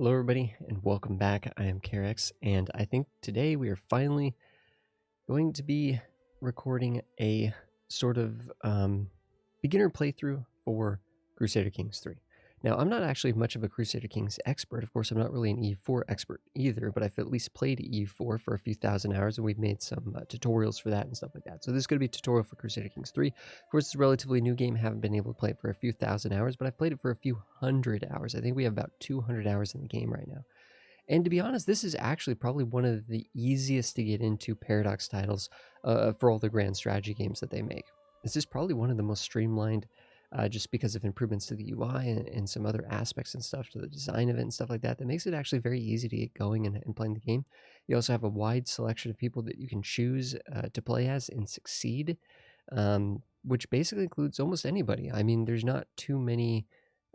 Hello everybody and welcome back. I am Carex, and I think today we are finally going to be recording a sort of beginner playthrough for Crusader Kings 3. Now, I'm not actually much of a Crusader Kings expert. Of course, I'm not really an E4 expert either, but I've at least played E4 for a few thousand hours, and we've made some tutorials for that and stuff like that. So this is going to be a tutorial for Crusader Kings 3. Of course, it's a relatively new game. Haven't been able to play it for a few thousand hours, but I've played it for a few hundred hours. I think we have about 200 hours in the game right now. And to be honest, this is actually probably one of the easiest to get into Paradox titles for all the grand strategy games that they make. This is probably one of the most streamlined just because of improvements to the UI and some other aspects and stuff to the design of it and stuff like that. That makes it actually very easy to get going and playing the game. You also have a wide selection of people that you can choose to play as and succeed, which basically includes almost anybody. I mean, there's not too many...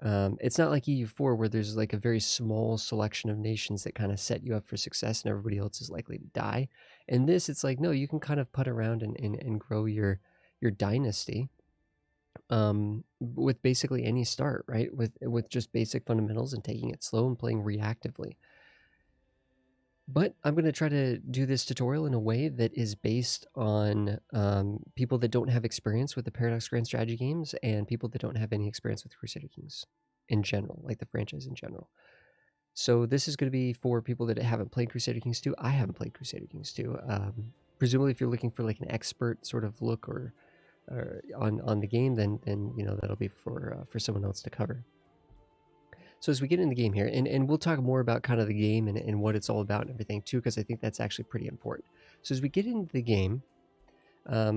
it's not like EU4 where there's like a very small selection of nations that kind of set you up for success and everybody else is likely to die. In this, it's like, no, you can kind of put around and grow your dynasty with basically any start, right? With just basic fundamentals and taking it slow and playing reactively. But I'm going to try to do this tutorial in a way that is based on people that don't have experience with the Paradox Grand Strategy games and people that don't have any experience with Crusader Kings in general, like the franchise in general. So this is going to be for people that haven't played Crusader Kings 2. I haven't played Crusader Kings 2. Presumably, if you're looking for like an expert sort of look or on the game, then you know that'll be for someone else to cover. So as we get in the game here, and we'll talk more about kind of the game and what it's all about and everything too, because I think that's actually pretty important. So as we get into the game,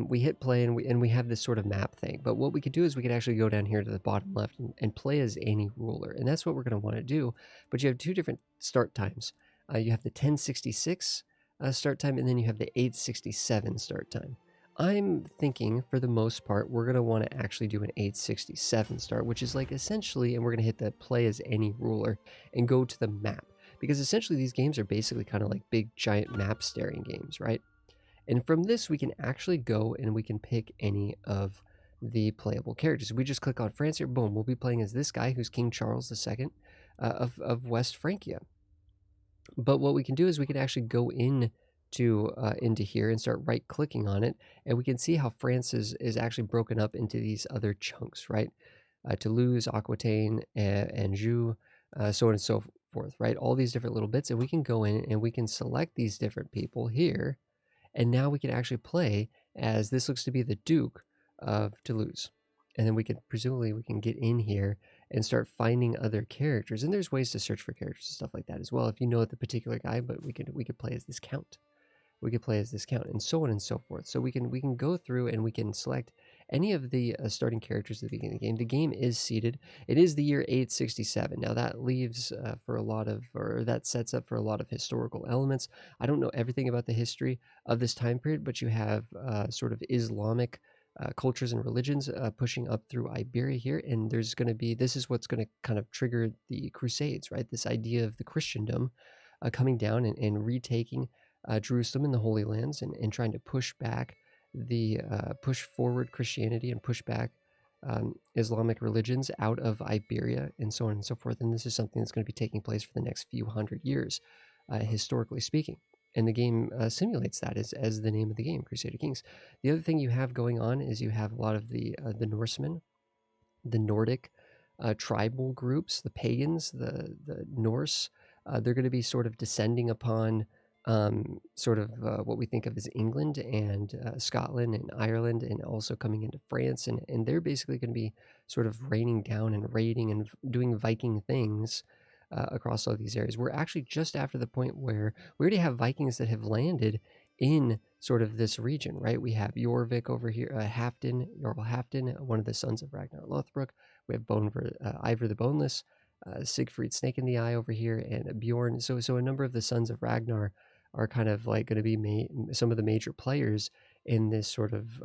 we hit play and we have this sort of map thing. But what we could do is we could actually go down here to the bottom left and play as any ruler. And that's what we're going to want to do. But you have two different start times. You have the 1066 start time, and then you have the 867 start time. I'm thinking, for the most part, we're going to want to actually do an 867 start, which is like essentially, and we're going to hit the play as any ruler and go to the map. Because essentially these games are basically kind of like big, giant map staring games, right? And from this, we can actually go and we can pick any of the playable characters. We just click on France here, boom, we'll be playing as this guy who's King Charles II of West Francia. But what we can do is we can actually go into here and start right clicking on it, and we can see how France is actually broken up into these other chunks, right? Toulouse, Aquitaine, Anjou, so on and so forth, right? All these different little bits, and we can go in and we can select these different people here, and now we can actually play as this looks to be the Duke of Toulouse. And then we can, presumably, we can get in here and start finding other characters. And there's ways to search for characters and stuff like that as well, if you know the particular guy, but we could play as this count. We could play as this count, and so on and so forth. So we can go through and we can select any of the starting characters at the beginning of the game. The game is seeded. It is the year 867. Now that leaves for a lot of, or that sets up for a lot of historical elements. I don't know everything about the history of this time period, but you have sort of Islamic cultures and religions pushing up through Iberia here, and there's going to be, this is what's going to kind of trigger the Crusades, right? This idea of the Christendom coming down and retaking Jerusalem and the Holy Lands and trying to push back push forward Christianity and push back Islamic religions out of Iberia and so on and so forth. And this is something that's going to be taking place for the next few hundred years, historically speaking. And the game simulates that as the name of the game, Crusader Kings. The other thing you have going on is you have a lot of the Norsemen, the Nordic tribal groups, the pagans, the Norse. They're going to be sort of descending upon sort of what we think of as England and Scotland and Ireland, and also coming into France, and they're basically going to be sort of raining down and raiding and doing Viking things across all these areas. We're actually just after the point where we already have Vikings that have landed in sort of this region, right? We have Jorvik over here, Jarl Halfdan, one of the sons of Ragnar Lothbrok. We have Ivor the Boneless, Siegfried Snake in the Eye over here, and Bjorn. So a number of the sons of Ragnar are kind of like going to be some of the major players in this sort of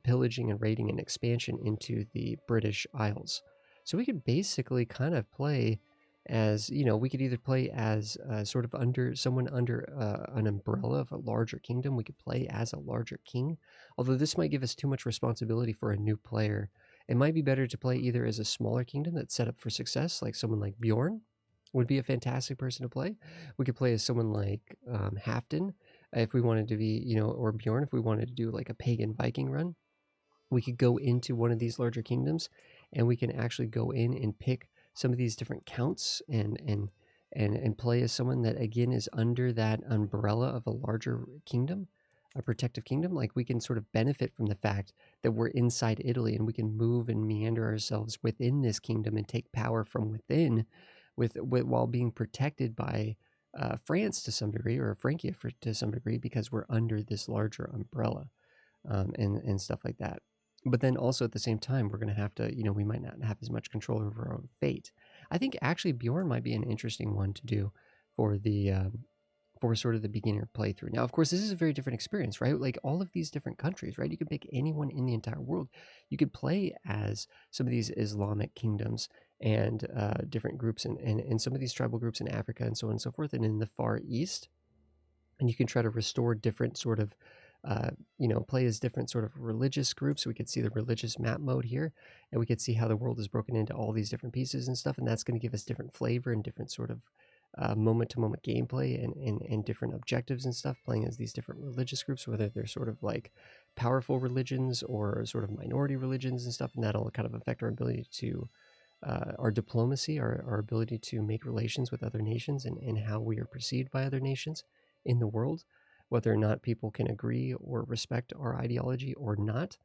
pillaging and raiding and expansion into the British Isles. So we could basically kind of play as, you know, we could either play as sort of under an umbrella of a larger kingdom. We could play as a larger king, although this might give us too much responsibility for a new player. It might be better to play either as a smaller kingdom that's set up for success, like someone like Bjorn, would be a fantastic person to play. We could play as someone like Halfdan if we wanted to be, or Bjorn if we wanted to do like a pagan Viking run. We could go into one of these larger kingdoms, and we can actually go in and pick some of these different counts and play as someone that again is under that umbrella of a larger kingdom, a protective kingdom. Like we can sort of benefit from the fact that we're inside Italy, and we can move and meander ourselves within this kingdom and take power from within, with while being protected by France to some degree, or Francia to some degree, because we're under this larger umbrella, and stuff like that. But then also at the same time, we're going to have to, we might not have as much control over our own fate. I think actually Bjorn might be an interesting one to do for the for sort of the beginner playthrough. Now, of course, this is a very different experience, right? Like all of these different countries, right? You could pick anyone in the entire world. You could play as some of these Islamic kingdoms and different groups, and some of these tribal groups in Africa and so on and so forth, and in the Far East. And you can try to restore different sort of play as different sort of religious groups. We could see the religious map mode here, and we could see how the world is broken into all these different pieces and stuff, and that's going to give us different flavor and different sort of moment-to-moment gameplay and different objectives and stuff, playing as these different religious groups, whether they're sort of like powerful religions or sort of minority religions and stuff, and that'll kind of affect our ability to our diplomacy, our ability to make relations with other nations, and how we are perceived by other nations in the world, whether or not people can agree or respect our ideology or not.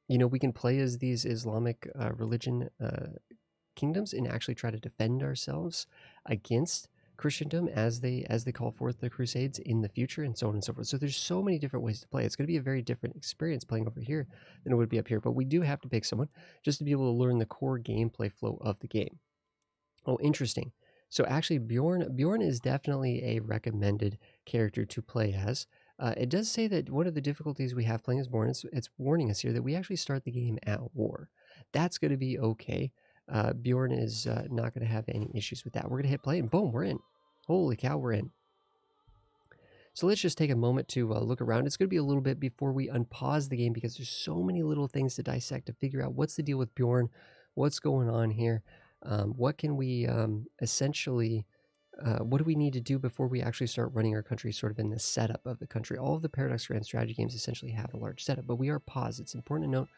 We can play as these Islamic religion kingdoms and actually try to defend ourselves against Christendom as they call forth the Crusades in the future, and so on and so forth. So there's so many different ways to play. It's going to be a very different experience playing over here than it would be up here, but we do have to pick someone just to be able to learn the core gameplay flow of the game. Oh, interesting. So actually, Bjorn is definitely a recommended character to play as. It does say that one of the difficulties we have playing as Bjorn, it's warning us here that we actually start the game at war. That's going to be okay. Bjorn is not going to have any issues with that. We're going to hit play, and boom, we're in. Holy cow, we're in. So let's just take a moment to look around. It's going to be a little bit before we unpause the game, because there's so many little things to dissect to figure out what's the deal with Bjorn, what's going on here. What can we essentially, what do we need to do before we actually start running our country sort of in the setup of the country? All of the Paradox Grand strategy games essentially have a large setup, but we are paused. It's important to note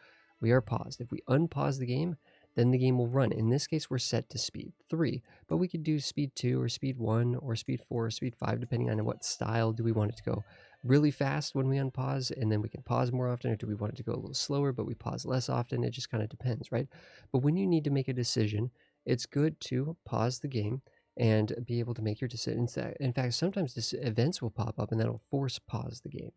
we are paused. If we unpause the game, then the game will run. In this case, we're set to speed 3, but we could do speed 2 or speed 1 or speed 4 or speed 5, depending on what style do we want it to go. Really fast when we unpause, and then we can pause more often, or do we want it to go a little slower, but we pause less often? It just kind of depends, right? But when you need to make a decision, it's good to pause the game and be able to make your decisions. In fact, sometimes events will pop up and that'll force pause the game.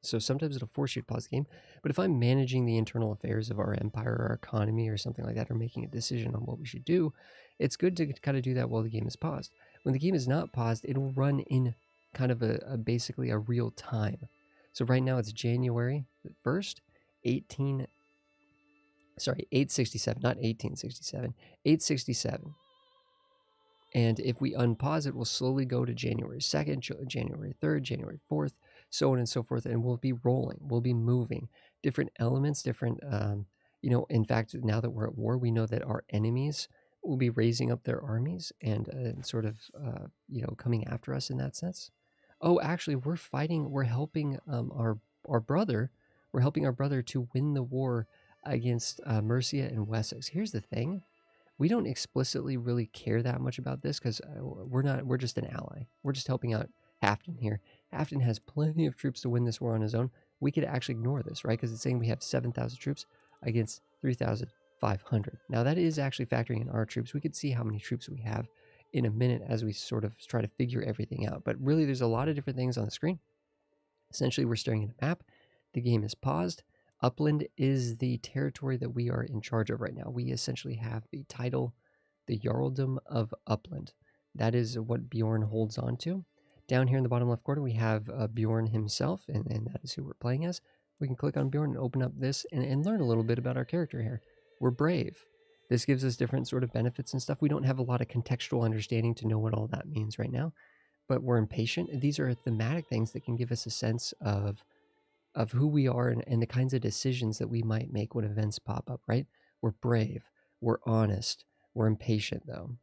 So sometimes it'll force you to pause the game. But if I'm managing the internal affairs of our empire or our economy or something like that, or making a decision on what we should do, it's good to kind of do that while the game is paused. When the game is not paused, it'll run in kind of basically a real time. So right now it's January 1st, 867, not 1867, 867. And if we unpause it, we'll slowly go to January 2nd, January 3rd, January 4th, so on and so forth, and we'll be rolling, we'll be moving. Different elements, different, in fact, now that we're at war, we know that our enemies will be raising up their armies and sort of, coming after us in that sense. Oh, actually, we're helping our brother, we're helping our brother to win the war against Mercia and Wessex. Here's the thing. We don't explicitly really care that much about this because we're just an ally. We're just helping out Halfdan here. Halfdan has plenty of troops to win this war on his own. We could actually ignore this, right? Because it's saying we have 7,000 troops against 3,500. Now that is actually factoring in our troops. We could see how many troops we have in a minute as we sort of try to figure everything out. But really there's a lot of different things on the screen. Essentially we're staring at a map. The game is paused. Uppland is the territory that we are in charge of right now. We essentially have the title, the Jarldom of Uppland. That is what Bjorn holds on to. Down here in the bottom left corner, we have Bjorn himself, and that is who we're playing as. We can click on Bjorn and open up this and learn a little bit about our character here. We're brave. This gives us different sort of benefits and stuff. We don't have a lot of contextual understanding to know what all that means right now, but we're impatient. These are thematic things that can give us a sense of who we are and the kinds of decisions that we might make when events pop up, right? We're brave, we're honest, we're impatient though.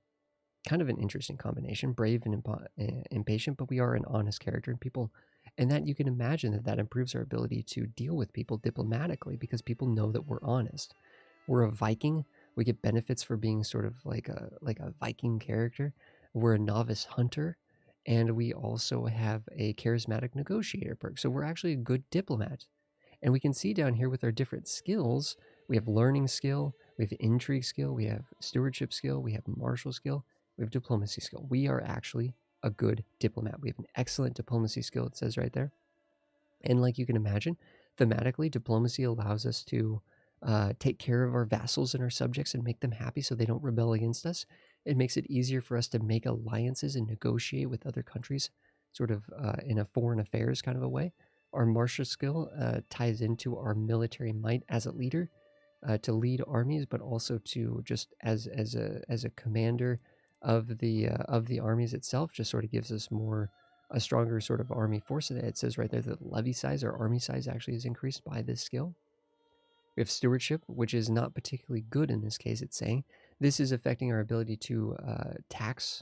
kind of an interesting combination, brave and impatient, but we are an honest character, and that you can imagine that improves our ability to deal with people diplomatically because people know that we're honest. We're a Viking. We get benefits for being sort of like a Viking character. We're a novice hunter, and we also have a charismatic negotiator perk. So we're actually a good diplomat. And we can see down here with our different skills, we have learning skill, we have intrigue skill, we have stewardship skill, we have martial skill, we have diplomacy skill. We are actually a good diplomat. We have an excellent diplomacy skill, it says right there. And like you can imagine, thematically, diplomacy allows us to take care of our vassals and our subjects and make them happy so they don't rebel against us. It makes it easier for us to make alliances and negotiate with other countries, sort of in a foreign affairs kind of a way. Our martial skill ties into our military might as a leader to lead armies, but also to just as a commander of the armies itself. Just sort of gives us a stronger sort of army force. It says right there that the levy size or army size actually is increased by this skill. We have stewardship, which is not particularly good in this case. It's saying this is affecting our ability to tax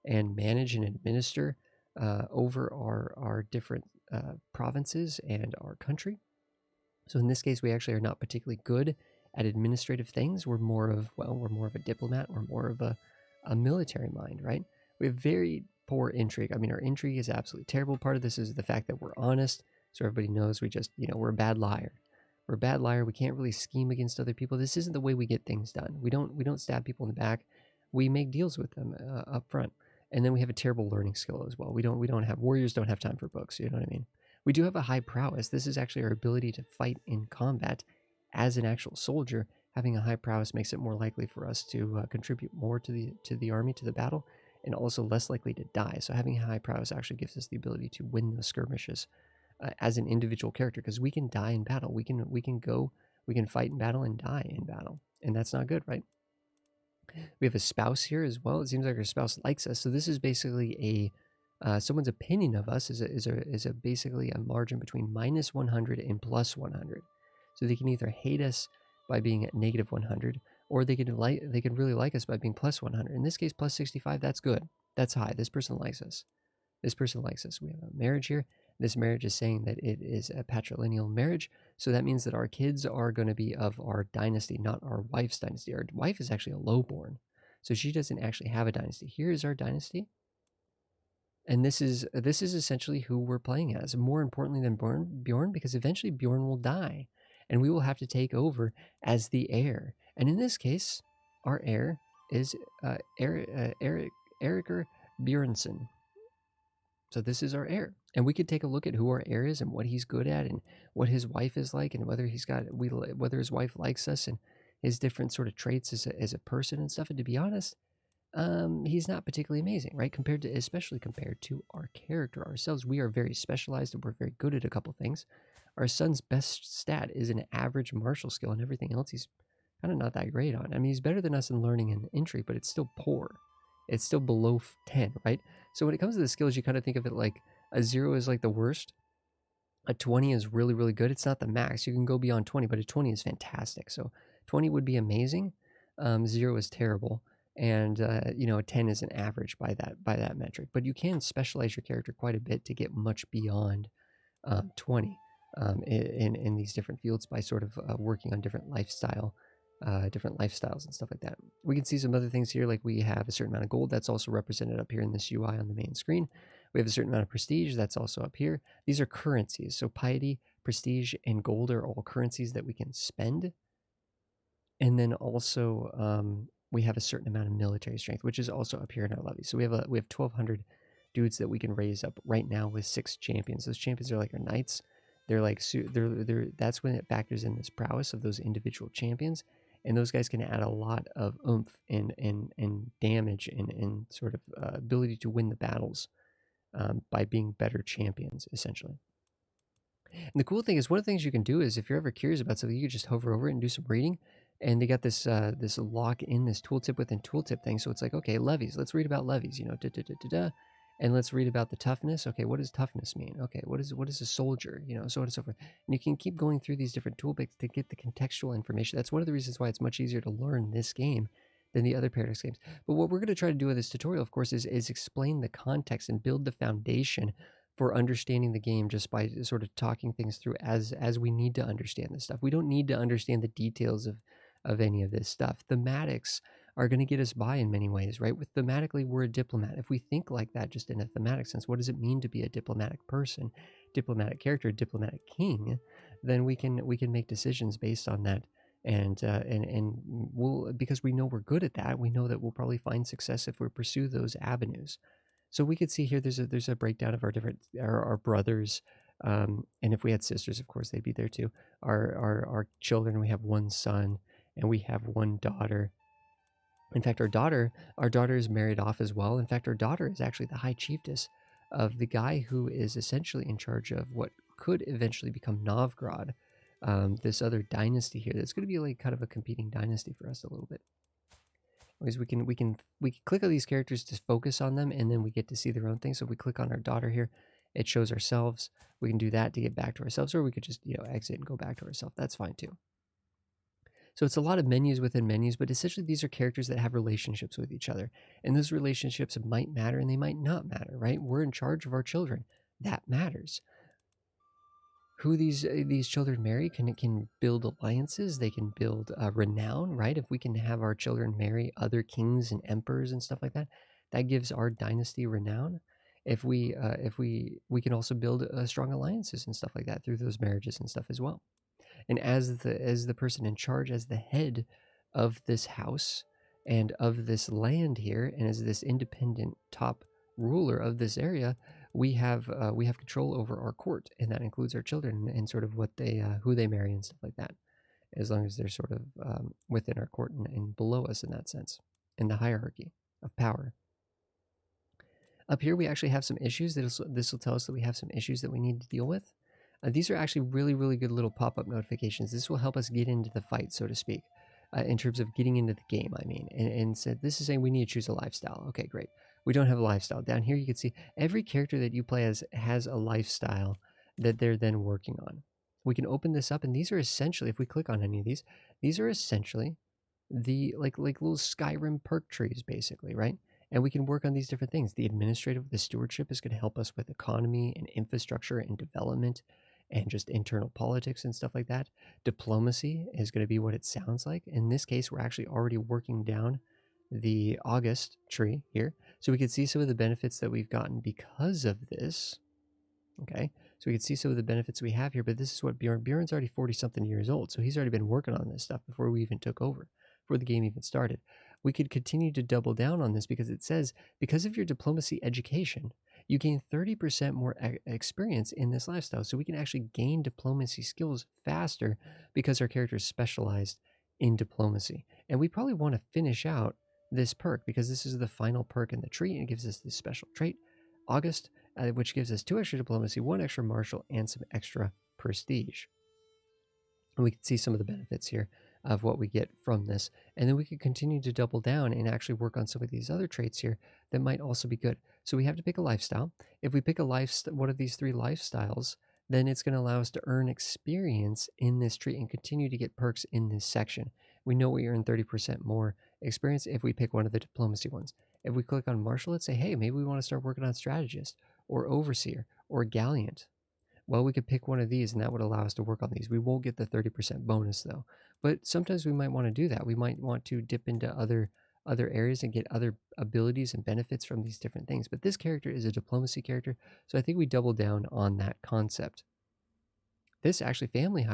and manage and administer over our different provinces and our country. So in this case, we actually are not particularly good at administrative things. We're more of a diplomat. We're more of a military mind, right? We have very poor intrigue. I mean, our intrigue is absolutely terrible. Part of this is the fact that we're honest, so everybody knows we're a bad liar. We're a bad liar. We can't really scheme against other people. This isn't the way we get things done. We don't stab people in the back. We make deals with them up front. And then we have a terrible learning skill as well. Warriors don't have time for books, you know what I mean? We do have a high prowess. This is actually our ability to fight in combat as an actual soldier. Having a high prowess makes it more likely for us to contribute more to the army, to the battle, and also less likely to die. So having a high prowess actually gives us the ability to win the skirmishes as an individual character, because we can die in battle. We can fight in battle and die in battle, and that's not good, right? We have a spouse here as well. It seems like our spouse likes us. So this is basically someone's opinion of us is basically a margin between -100 and +100. So they can either hate us by being at -100, or they can really like us by being +100. In this case, +65. That's good. That's high. This person likes us. This person likes us. We have a marriage here. This marriage is saying that it is a patrilineal marriage. So that means that our kids are going to be of our dynasty, not our wife's dynasty. Our wife is actually a lowborn. So she doesn't actually have a dynasty. Here is our dynasty. And this is essentially who we're playing as. More importantly than Bjorn, because eventually Bjorn will die. And we will have to take over as the heir. And in this case, our heir is Eriker Bjornsson. So this is our heir. And we could take a look at who our heir is and what he's good at and what his wife is like and whether his wife likes us and his different sort of traits as a person and stuff. And to be honest, he's not particularly amazing, right? Especially compared to our character ourselves. We are very specialized and we're very good at a couple things. Our son's best stat is an average martial skill, and everything else he's kind of not that great on. I mean, he's better than us in learning and intrigue, but it's still poor. It's still below 10, right? So when it comes to the skills, you kind of think of it like a 0 is like the worst. A 20 is really, really good. It's not the max. You can go beyond 20, but a 20 is fantastic. So 20 would be amazing. 0 is terrible. And, a 10 is an average by that metric. But you can specialize your character quite a bit to get much beyond 20 in these different fields by sort of working on different lifestyles and stuff like that. We can see some other things here, like we have a certain amount of gold. That's also represented up here in this UI on the main screen. We have a certain amount of prestige. That's also up here. These are currencies. So piety, prestige, and gold are all currencies that we can spend. And then also we have a certain amount of military strength, which is also up here in our levy. So we have 1,200 dudes that we can raise up right now with 6 champions. Those champions are like our knights. They're like that's when it factors in this prowess of those individual champions. And those guys can add a lot of oomph and damage and sort of ability to win the battles by being better champions, essentially. And the cool thing is, one of the things you can do is, if you're ever curious about something, you can just hover over it and do some reading. And they got this lock in this tooltip within tooltip thing. So it's like, okay, levies. Let's read about levies. And let's read about the toughness. Okay, what does toughness mean? Okay, what is a soldier? So on and so forth. And you can keep going through these different toolbits to get the contextual information. That's one of the reasons why it's much easier to learn this game than the other Paradox games. But what we're going to try to do with this tutorial, of course, is explain the context and build the foundation for understanding the game just by sort of talking things through as we need to understand this stuff. We don't need to understand the details of any of this stuff. Thematics are going to get us by in many ways, right? With thematically, we're a diplomat. If we think like that just in a thematic sense, what does it mean to be a diplomatic person, diplomatic character, diplomatic king? Then we can make decisions based on that. And we'll, because we know we're good at that, we know that we'll probably find success if we pursue those avenues. So we could see here there's a breakdown of our brothers, and if we had sisters, of course they'd be there too. Our children, we have one son and we have one daughter. In fact, our daughter is married off as well. In fact, our daughter is actually the high chiefess of the guy who is essentially in charge of what could eventually become Novgorod, this other dynasty here. That's going to be like kind of a competing dynasty for us a little bit. Because we can click on these characters to focus on them, and then we get to see their own thing. So if we click on our daughter here, it shows ourselves. We can do that to get back to ourselves, or we could just exit and go back to ourselves. That's fine too. So it's a lot of menus within menus, but essentially these are characters that have relationships with each other. And those relationships might matter and they might not matter, right? We're in charge of our children. That matters. Who these children marry can build alliances. They can build renown, right? If we can have our children marry other kings and emperors and stuff like that, that gives our dynasty renown. If we can also build strong alliances and stuff like that through those marriages and stuff as well. And as the person in charge, as the head of this house and of this land here, and as this independent top ruler of this area, we have control over our court, and that includes our children and sort of what they who they marry and stuff like that, as long as they're sort of within our court and below us in that sense, in the hierarchy of power. Up here, we actually have some issues. This will tell us that we have some issues that we need to deal with. These are actually really, really good little pop-up notifications. This will help us get into the fight, so to speak, in terms of getting into the game, I mean. And so this is saying we need to choose a lifestyle. Okay, great. We don't have a lifestyle. Down here you can see every character that you play as has a lifestyle that they're then working on. We can open this up, and these are essentially, if we click on any of these are essentially the like little Skyrim perk trees, basically, right? And we can work on these different things. The stewardship is going to help us with economy and infrastructure and development and just internal politics and stuff like that. Diplomacy is going to be what it sounds like. In this case, we're actually already working down the August tree here. So we can see some of the benefits that we've gotten because of this. Okay, so we can see some of the benefits we have here, but this is what Bjorn's already 40-something years old, so he's already been working on this stuff before we even took over, before the game even started. We could continue to double down on this because it says, because of your diplomacy education, you gain 30% more experience in this lifestyle. So we can actually gain diplomacy skills faster because our character is specialized in diplomacy. And we probably want to finish out this perk because this is the final perk in the tree, and it gives us this special trait, August, which gives us 2 extra diplomacy, 1 extra martial, and some extra prestige. And we can see some of the benefits here of what we get from this. And then we can continue to double down and actually work on some of these other traits here that might also be good. So we have to pick a lifestyle. If we pick one of these 3 lifestyles, then it's going to allow us to earn experience in this tree and continue to get perks in this section. We know we earn 30% more experience if we pick one of the diplomacy ones. If we click on martial, let's say, hey, maybe we want to start working on strategist or overseer or gallant. Well, we could pick one of these, and that would allow us to work on these. We won't get the 30% bonus, though. But sometimes we might want to do that. We might want to dip into other areas and get other abilities and benefits from these different things. But this character is a diplomacy character, so I think we double down on that concept. This actually, family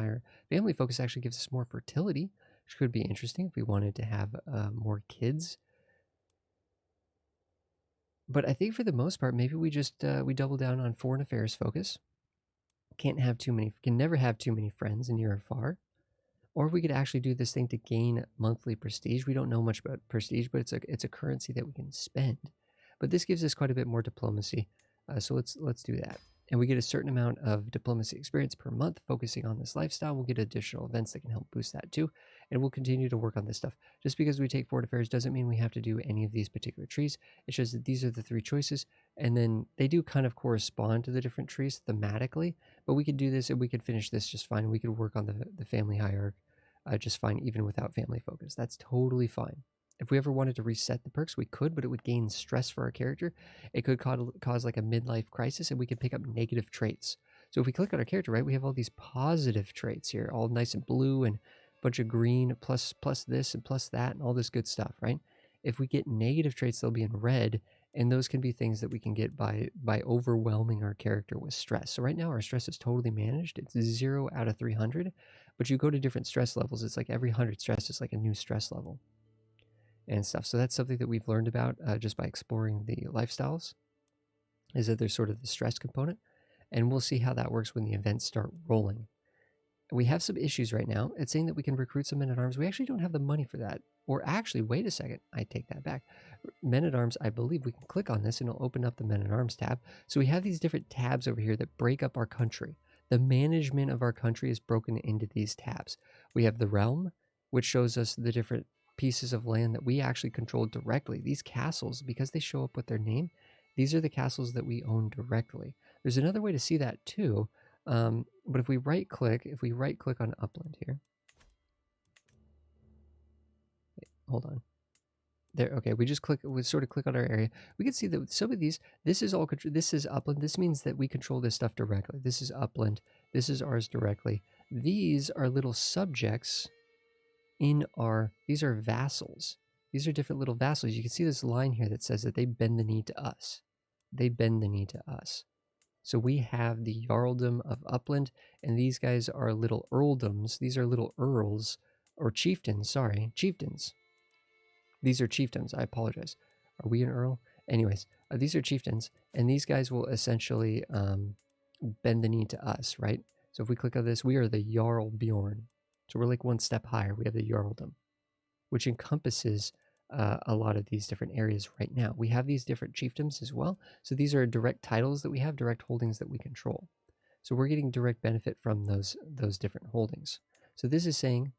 focus actually gives us more fertility, which could be interesting if we wanted to have more kids. But I think for the most part, maybe we just we double down on foreign affairs focus. Can never have too many friends near or far. Or we could actually do this thing to gain monthly prestige. We don't know much about prestige, but it's a currency that we can spend. But this gives us quite a bit more diplomacy. So let's do that. And we get a certain amount of diplomacy experience per month focusing on this lifestyle. We'll get additional events that can help boost that too. And we'll continue to work on this stuff. Just because we take foreign affairs doesn't mean we have to do any of these particular trees. It's just that these are the 3 choices. And then they do kind of correspond to the different trees thematically. But we could do this and we could finish this just fine. We could work on the family hierarchy just fine even without family focus. That's totally fine. If we ever wanted to reset the perks, we could, but it would gain stress for our character. It could cause like a midlife crisis, and we could pick up negative traits. So if we click on our character, right, we have all these positive traits here, all nice and blue and a bunch of green, plus this and plus that, and all this good stuff, right? If we get negative traits, they'll be in red, and those can be things that we can get by overwhelming our character with stress. So right now our stress is totally managed. It's 0 out of 300, but you go to different stress levels. It's like every 100 stress is like a new stress level and stuff. So that's something that we've learned about just by exploring the lifestyles, is that there's sort of the stress component, and we'll see how that works when the events start rolling. We have some issues right now. It's saying that we can recruit some men-at-arms. We actually don't have the money for that. Or actually, wait a second. I take that back. Men-at-arms, I believe we can click on this and it'll open up the Men-at-arms tab. So we have these different tabs over here that break up our country. The management of our country is broken into these tabs. We have the realm, which shows us the different pieces of land that we actually control directly. These castles, because they show up with their name, these are the castles that we own directly. There's another way to see that too. But if we right click on Uppland here, hold on there. Okay, we sort of click on our area. We can see that some of these, this is Uppland. This means that we control this stuff directly. This is Uppland. This is ours directly. These are little subjects these are vassals. These are different little vassals. You can see this line here that says that they bend the knee to us. They bend the knee to us. So we have the Jarldom of Uppland, and these guys are little earldoms. These are little earls, or chieftains, sorry, chieftains. These are chieftains, I apologize. Are we an earl? Anyways, these are chieftains, and these guys will essentially bend the knee to us, right? So if we click on this, we are the Jarl Bjorn. So we're like one step higher. We have the Jarldom, which encompasses a lot of these different areas right now. We have these different chiefdoms as well. So these are direct titles that we have, direct holdings that we control. So we're getting direct benefit from those different holdings. So this is saying,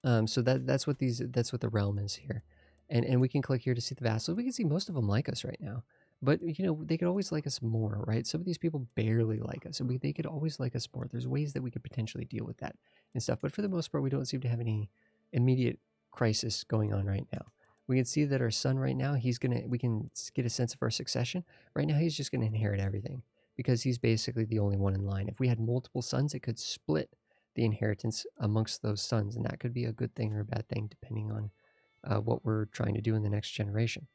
so that's what the realm is here. And we can click here to see the vassals. We can see most of them like us right now. But, you know, they could always like us more, right? Some of these people barely like us, and they could always like us more. There's ways that we could potentially deal with that and stuff. But for the most part, we don't seem to have any immediate crisis going on right now. We can see that our son right now, we can get a sense of our succession. Right now, he's just going to inherit everything because he's basically the only one in line. If we had multiple sons, it could split the inheritance amongst those sons, and that could be a good thing or a bad thing depending on what we're trying to do in the next generation.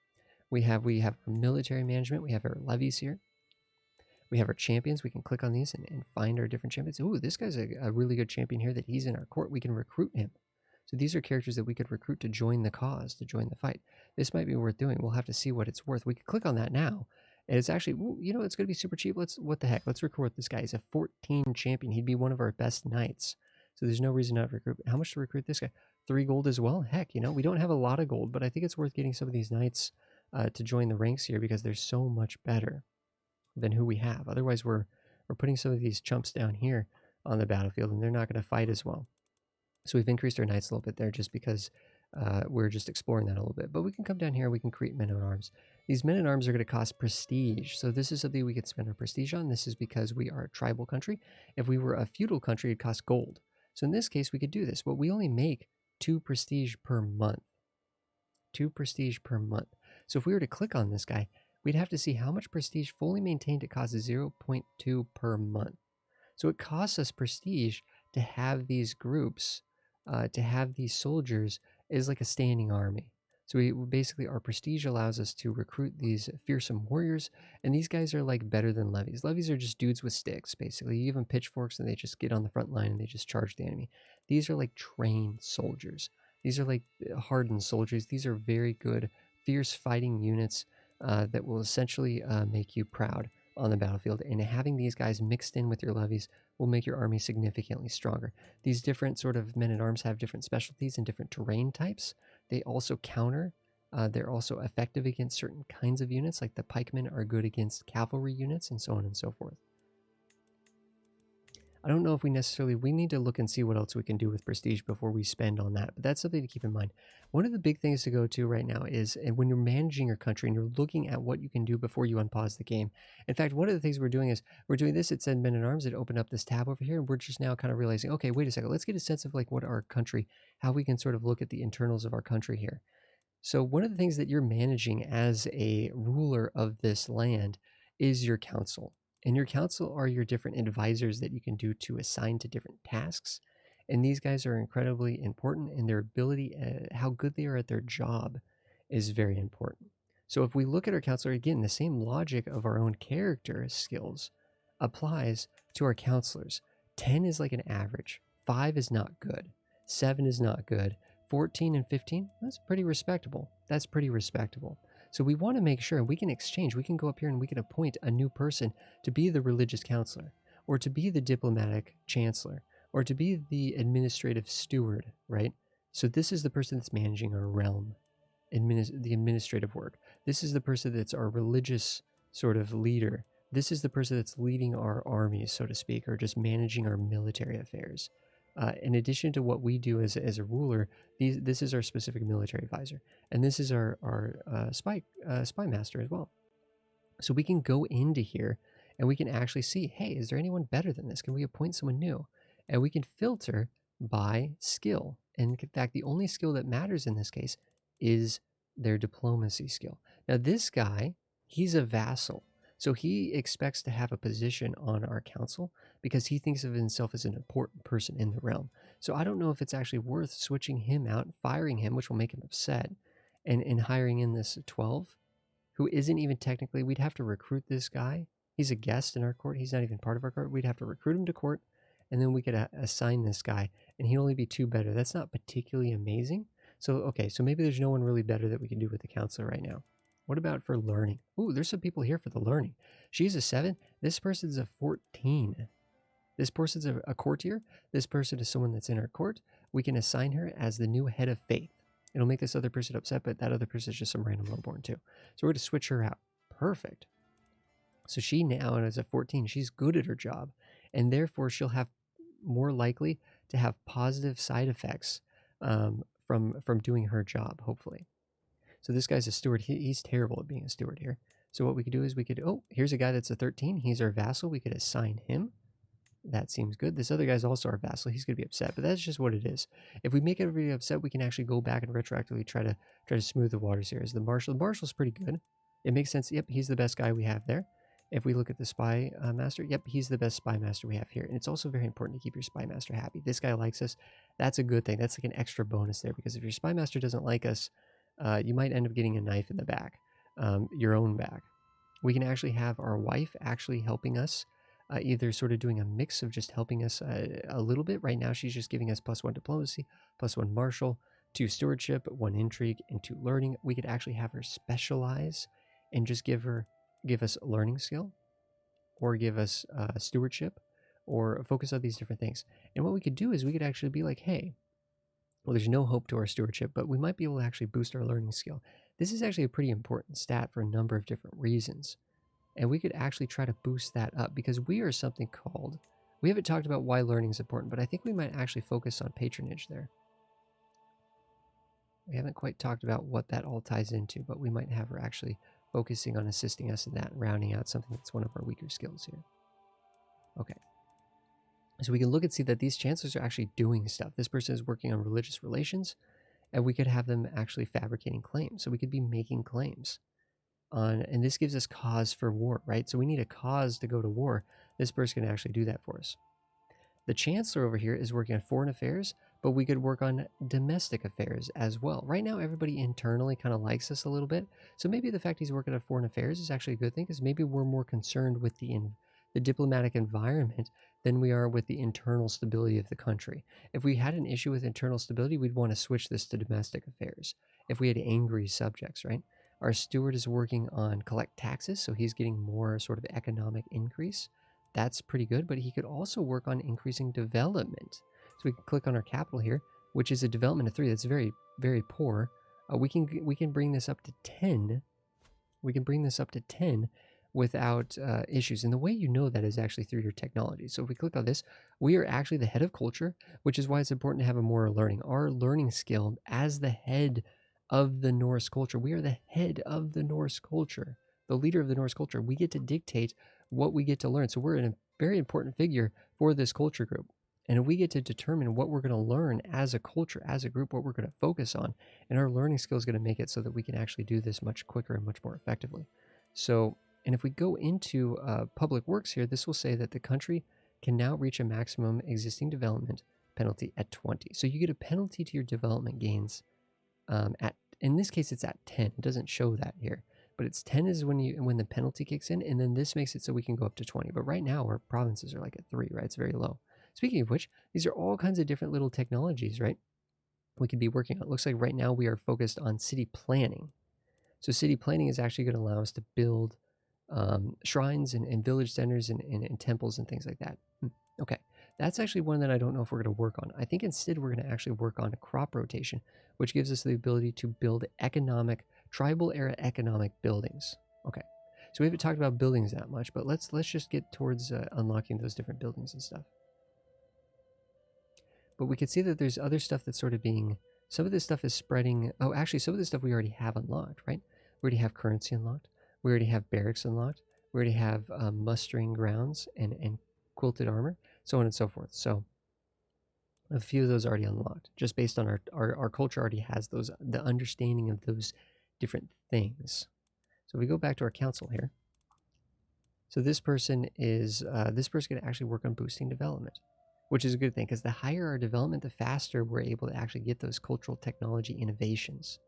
We have our military management. We have our levies here. We have our champions. We can click on these and find our different champions. Ooh, this guy's a really good champion here that he's in our court. We can recruit him. So these are characters that we could recruit to join the cause, to join the fight. This might be worth doing. We'll have to see what it's worth. We could click on that now. And it's actually, you know, it's going to be super cheap. What the heck? Let's recruit this guy. He's a 14 champion. He'd be one of our best knights. So there's no reason not to recruit. How much to recruit this guy? 3 gold as well? Heck, you know, we don't have a lot of gold, but I think it's worth getting some of these knights to join the ranks here because they're so much better than who we have. Otherwise, we're putting some of these chumps down here on the battlefield, and they're not going to fight as well. So we've increased our knights a little bit there just because we're just exploring that a little bit. But we can come down here, we can create men-at-arms. These men-at-arms are going to cost prestige. So this is something we could spend our prestige on. This is because we are a tribal country. If we were a feudal country, it'd cost gold. So in this case, we could do this, but we only make 2 prestige per month. 2 prestige per month. So if we were to click on this guy, we'd have to see how much prestige fully maintained. It costs 0.2 per month. So it costs us prestige to have these groups, to have these soldiers is like a standing army. So we basically, our prestige allows us to recruit these fearsome warriors, and these guys are like better than levies. Levies are just dudes with sticks, basically. You give them pitchforks and they just get on the front line and they just charge the enemy. These are like trained soldiers. These are like hardened soldiers. These are very good, fierce fighting units that will essentially make you proud on the battlefield. And having these guys mixed in with your levies will make your army significantly stronger. These different sort of men-at-arms have different specialties and different terrain types. They also counter. They're also effective against certain kinds of units, like the pikemen are good against cavalry units and so on and so forth. I don't know if we need to look and see what else we can do with prestige before we spend on that, but that's something to keep in mind. One of the big things to go to right now is when you're managing your country and you're looking at what you can do before you unpause the game. In fact, one of the things we're doing is we're doing this. It said men-at-arms. It opened up this tab over here, and we're just now kind of realizing, okay, wait a second. Let's get a sense of like what our country, how we can sort of look at the internals of our country here. So one of the things that you're managing as a ruler of this land is your council. And your council are your different advisors that you can do to assign to different tasks. And these guys are incredibly important, and their ability, how good they are at their job is very important. So if we look at our counselor, again, the same logic of our own character skills applies to our counselors. 10 is like an average. 5 is not good. 7 is not good. 14 and 15, that's pretty respectable. That's pretty respectable. So we want to make sure we can exchange. We can go up here and we can appoint a new person to be the religious counselor, or to be the diplomatic chancellor, or to be the administrative steward, right? So this is the person that's managing our realm, the administrative work. This is the person that's our religious sort of leader. This is the person that's leading our armies, so to speak, or just managing our military affairs. In addition to what we do as a ruler, this is our specific military advisor, and this is our spy master as well. So we can go into here and we can actually see, hey, is there anyone better than this? Can we appoint someone new? And we can filter by skill. And in fact, the only skill that matters in this case is their diplomacy skill. Now, this guy, he's a vassal. So he expects to have a position on our council because he thinks of himself as an important person in the realm. So I don't know if it's actually worth switching him out, firing him, which will make him upset, and hiring in this 12, who isn't even technically, we'd have to recruit this guy. He's a guest in our court. He's not even part of our court. We'd have to recruit him to court, and then we could assign this guy, and he'd only be 2 better. That's not particularly amazing. So, okay, so maybe there's no one really better that we can do with the counselor right now. What about for learning? Ooh, there's some people here for the learning. She's a 7. This person's a 14. This person's a courtier. This person is someone that's in our court. We can assign her as the new head of faith. It'll make this other person upset, but that other person is just some random lowborn too. So we're going to switch her out. Perfect. So she now, as a 14, she's good at her job, and therefore she'll have more likely to have positive side effects from doing her job, hopefully. So this guy's a steward. He's terrible at being a steward here. So what we could do is here's a guy that's a 13. He's our vassal. We could assign him. That seems good. This other guy's also our vassal. He's going to be upset, but that's just what it is. If we make everybody upset, we can actually go back and retroactively try to smooth the waters here. As the marshal's pretty good. It makes sense. Yep, he's the best guy we have there. If we look at the spy master, yep, he's the best spy master we have here. And it's also very important to keep your spy master happy. This guy likes us. That's a good thing. That's like an extra bonus there, because if your spy master doesn't like us, you might end up getting a knife in the back, your own back. We can actually have our wife actually helping us, either sort of doing a mix of just helping us a little bit. Right now, she's just giving us +1 diplomacy, +1 martial, 2 stewardship, 1 intrigue, and 2 learning. We could actually have her specialize and just give us learning skill, or give us stewardship, or focus on these different things. And what we could do is we could actually be like, hey, well, there's no hope to our stewardship, but we might be able to actually boost our learning skill. This is actually a pretty important stat for a number of different reasons. And we could actually try to boost that up, because we are something called, we haven't talked about why learning is important, but I think we might actually focus on patronage there. We haven't quite talked about what that all ties into, but we might have her actually focusing on assisting us in that and rounding out something that's one of our weaker skills here. Okay. So we can look and see that these chancellors are actually doing stuff. This person is working on religious relations, and we could have them actually fabricating claims. So we could be making claims on, and this gives us cause for war, right? So we need a cause to go to war. This person can actually do that for us. The chancellor over here is working on foreign affairs, but we could work on domestic affairs as well. Right now, everybody internally kind of likes us a little bit. So maybe the fact he's working on foreign affairs is actually a good thing, because maybe we're more concerned with the diplomatic environment than we are with the internal stability of the country. If we had an issue with internal stability, we'd want to switch this to domestic affairs. If we had angry subjects, right? Our steward is working on collect taxes, so he's getting more sort of economic increase. That's pretty good, but he could also work on increasing development. So we can click on our capital here, which is a development of 3. That's very, very poor. We can bring this up to 10. We can bring this up to 10 without issues. And the way you know that is actually through your technology. So if we click on this, we are actually the head of culture, which is why it's important to have a moral learning. Our learning skill as the head of the Norse culture. We are the head of the Norse culture, the leader of the Norse culture. We get to dictate what we get to learn. So we're a very important figure for this culture group. And if we get to determine what we're going to learn as a culture, as a group, what we're going to focus on, and our learning skill is going to make it so that we can actually do this much quicker and much more effectively. So, and if we go into public works here, this will say that the country can now reach a maximum existing development penalty at 20. So you get a penalty to your development gains at, in this case, it's at 10. It doesn't show that here, but it's 10 is when the penalty kicks in, and then this makes it so we can go up to 20. But right now, our provinces are like at 3, right? It's very low. Speaking of which, these are all kinds of different little technologies, right? We could be working on. It looks like right now we are focused on city planning. So city planning is actually going to allow us to build shrines and village centers and temples and things like that. Okay, that's actually one that I don't know if we're going to work on. I think instead we're going to actually work on a crop rotation, which gives us the ability to build tribal era economic buildings. Okay, so we haven't talked about buildings that much, but let's just get towards unlocking those different buildings and stuff. But we can see that there's other stuff that's sort of being, some of this stuff is spreading. Oh, actually, some of this stuff we already have unlocked, right? We already have currency unlocked. We already have barracks unlocked. We already have mustering grounds and quilted armor, so on and so forth. So a few of those already unlocked, just based on our culture already has those, the understanding of those different things. So if we go back to our council here. So this person can actually work on boosting development, which is a good thing, because the higher our development, the faster we're able to actually get those cultural technology innovations.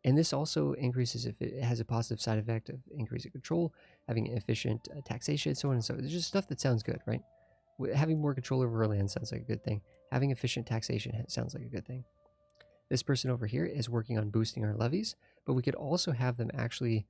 And this also increases, if it has a positive side effect of increasing control, having efficient taxation, so on and so forth. It's just stuff that sounds good, right? Having more control over our land sounds like a good thing. Having efficient taxation sounds like a good thing. This person over here is working on boosting our levies, but we could also have them actually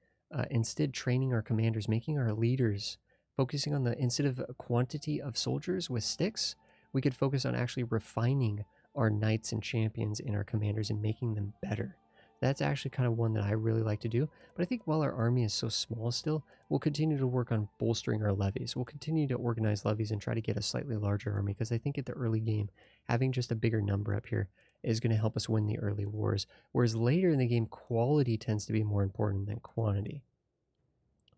instead training our commanders, making our leaders, focusing on instead of a quantity of soldiers with sticks, we could focus on actually refining our knights and champions in our commanders and making them better. That's actually kind of one that I really like to do. But I think while our army is so small still, we'll continue to work on bolstering our levies. We'll continue to organize levies and try to get a slightly larger army, because I think at the early game, having just a bigger number up here is going to help us win the early wars. Whereas later in the game, quality tends to be more important than quantity,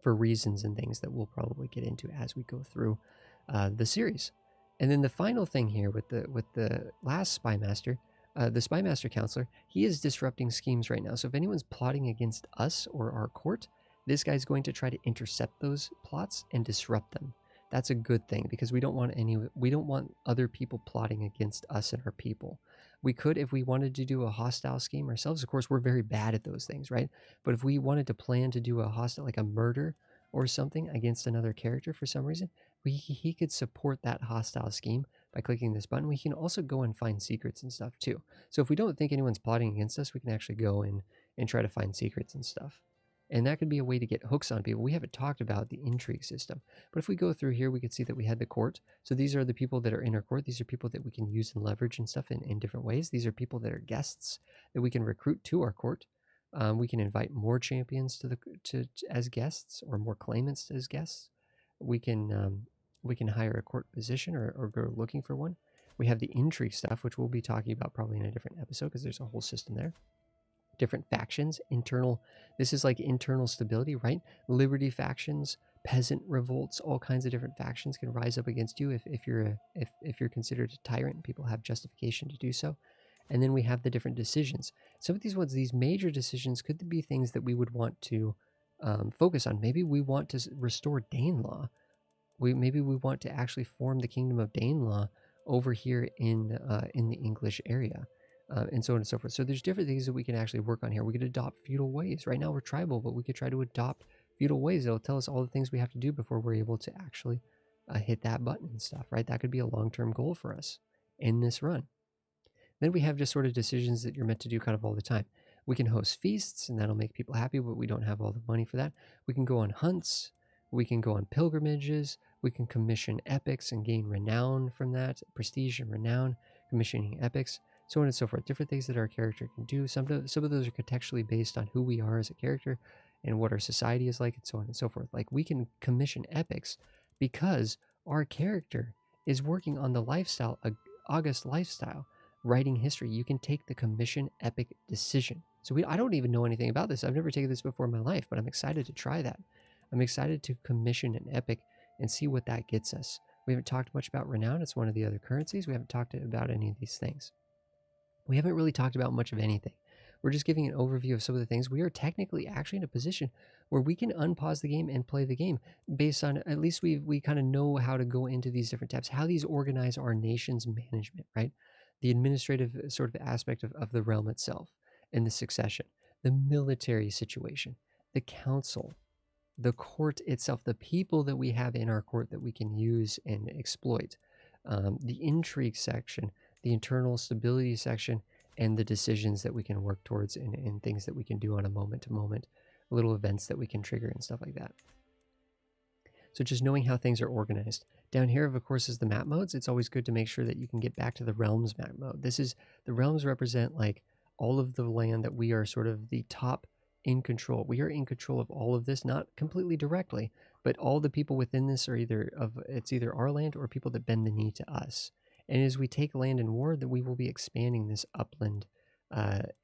for reasons and things that we'll probably get into as we go through the series. And then the final thing here with the last Spy Master, the Spy Master Counselor, he is disrupting schemes right now. So if anyone's plotting against us or our court, this guy's going to try to intercept those plots and disrupt them. That's a good thing, because we don't want other people plotting against us and our people. We could, if we wanted to do a hostile scheme ourselves, of course, we're very bad at those things, right? But if we wanted to plan to do a hostile, like a murder or something against another character for some reason, he could support that hostile scheme by clicking this button. We can also go and find secrets and stuff too. So if we don't think anyone's plotting against us, we can actually go in and try to find secrets and stuff. And that could be a way to get hooks on people. We haven't talked about the intrigue system, but if we go through here, we can see that we had the court. So these are the people that are in our court. These are people that we can use and leverage and stuff in different ways. These are people that are guests that we can recruit to our court. We can invite more champions as guests, or more claimants as guests. We can hire a court position or go looking for one. We have the intrigue stuff, which we'll be talking about probably in a different episode, because there's a whole system there. Different factions, this is like internal stability, right? Liberty factions, peasant revolts, all kinds of different factions can rise up against you if you're considered a tyrant and people have justification to do so. And then we have the different decisions. Some of these ones, these major decisions, could be things that we would want to focus on. Maybe we want to restore Danelaw. Maybe we want to actually form the Kingdom of Danelaw over here in the English area. And so on and so forth. So there's different things that we can actually work on here. We could adopt feudal ways. Right now we're tribal, but we could try to adopt feudal ways. It'll tell us all the things we have to do before we're able to actually hit that button and stuff, right? That could be a long-term goal for us in this run. Then we have just sort of decisions that you're meant to do kind of all the time. We can host feasts, and that'll make people happy, but we don't have all the money for that. We can go on hunts. We can go on pilgrimages. We can commission epics and gain renown from that, prestige and renown, commissioning epics. So on and so forth. Different things that our character can do. Some of those are contextually based on who we are as a character and what our society is like, and so on and so forth. Like, we can commission epics because our character is working on the lifestyle, August lifestyle, writing history. You can take the commission epic decision. So I don't even know anything about this. I've never taken this before in my life, but I'm excited to try that. I'm excited to commission an epic and see what that gets us. We haven't talked much about renown. It's one of the other currencies. We haven't talked about any of these things. We haven't really talked about much of anything. We're just giving an overview of some of the things. We are technically actually in a position where we can unpause the game and play the game based on, at least we kind of know how to go into these different tabs, how these organize our nation's management, right? The administrative sort of aspect of the realm itself and the succession, the military situation, the council, the court itself, the people that we have in our court that we can use and exploit, the intrigue section, the internal stability section, and the decisions that we can work towards and things that we can do on a moment-to-moment, little events that we can trigger and stuff like that. So just knowing how things are organized. Down here, of course, is the map modes. It's always good to make sure that you can get back to the realms map mode. This is, the realms represent like all of the land that we are sort of the top in control. We are in control of all of this, not completely directly, but all the people within this are it's either our land or people that bend the knee to us. And as we take land in war, that we will be expanding this upland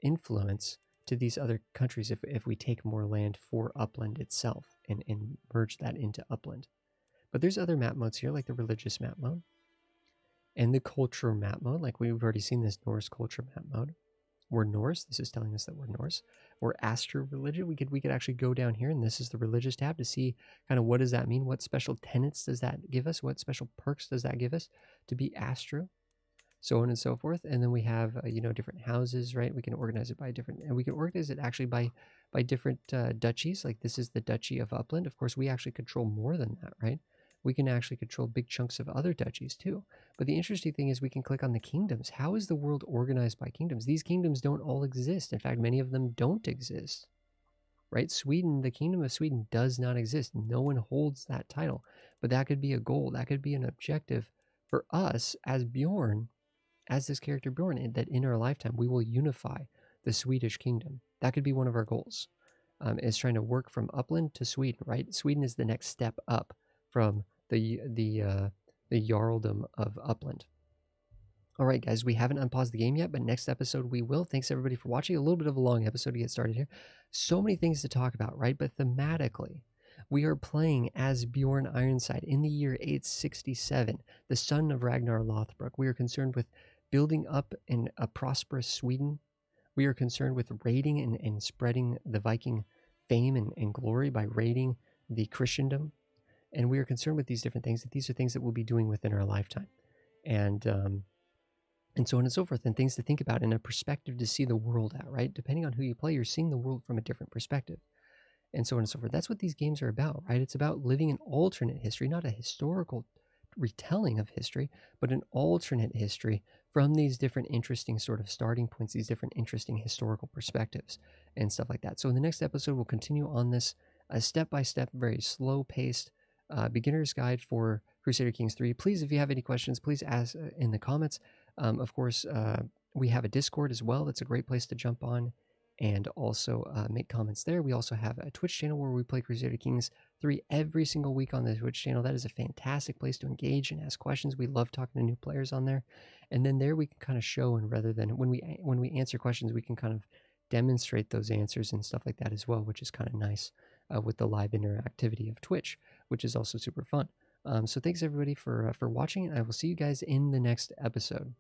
influence to these other countries if we take more land for Uppland itself and merge that into Uppland. But there's other map modes here, like the religious map mode and the culture map mode. Like we've already seen this Norse culture map mode. We're Norse. This is telling us that we're Norse. We're Astro religion. We could actually go down here, and this is the religious tab to see kind of what does that mean? What special tenets does that give us? What special perks does that give us to be Astro? So on and so forth. And then we have different houses, right? We can organize it by different, and we can organize it actually by different duchies. Like this is the Duchy of Uppland. Of course, we actually control more than that, right? We can actually control big chunks of other duchies too. But the interesting thing is we can click on the kingdoms. How is the world organized by kingdoms? These kingdoms don't all exist. In fact, many of them don't exist, right? Sweden, the Kingdom of Sweden does not exist. No one holds that title, but that could be a goal. That could be an objective for us as Bjorn, as this character Bjorn, that in our lifetime we will unify the Swedish kingdom. That could be one of our goals, is trying to work from Uppland to Sweden, right? Sweden is the next step up from the Jarldom of Uppland. All right, guys, we haven't unpaused the game yet, but next episode we will. Thanks, everybody, for watching. A little bit of a long episode to get started here. So many things to talk about, right? But thematically, we are playing as Bjorn Ironside in the year 867, the son of Ragnar Lothbrok. We are concerned with building up in a prosperous Sweden. We are concerned with raiding and spreading the Viking fame and glory by raiding the Christendom. And we are concerned with these different things, that these are things that we'll be doing within our lifetime. And so on and so forth, and things to think about in a perspective to see the world at, right? Depending on who you play, you're seeing the world from a different perspective. And so on and so forth. That's what these games are about, right? It's about living an alternate history, not a historical retelling of history, but an alternate history from these different interesting sort of starting points, these different interesting historical perspectives and stuff like that. So in the next episode, we'll continue on this step-by-step, very slow-paced beginner's guide for Crusader Kings 3. Please, if you have any questions, please ask in the comments. Of course, we have a Discord as well. That's a great place to jump on and also make comments there. We also have a Twitch channel where we play Crusader Kings 3 every single week on the Twitch channel. That is a fantastic place to engage and ask questions. We love talking to new players on there. And then there we can kind of show, and rather than when we answer questions, we can kind of demonstrate those answers and stuff like that as well, which is kind of nice with the live interactivity of Twitch, which is also super fun. So thanks everybody for watching, and I will see you guys in the next episode.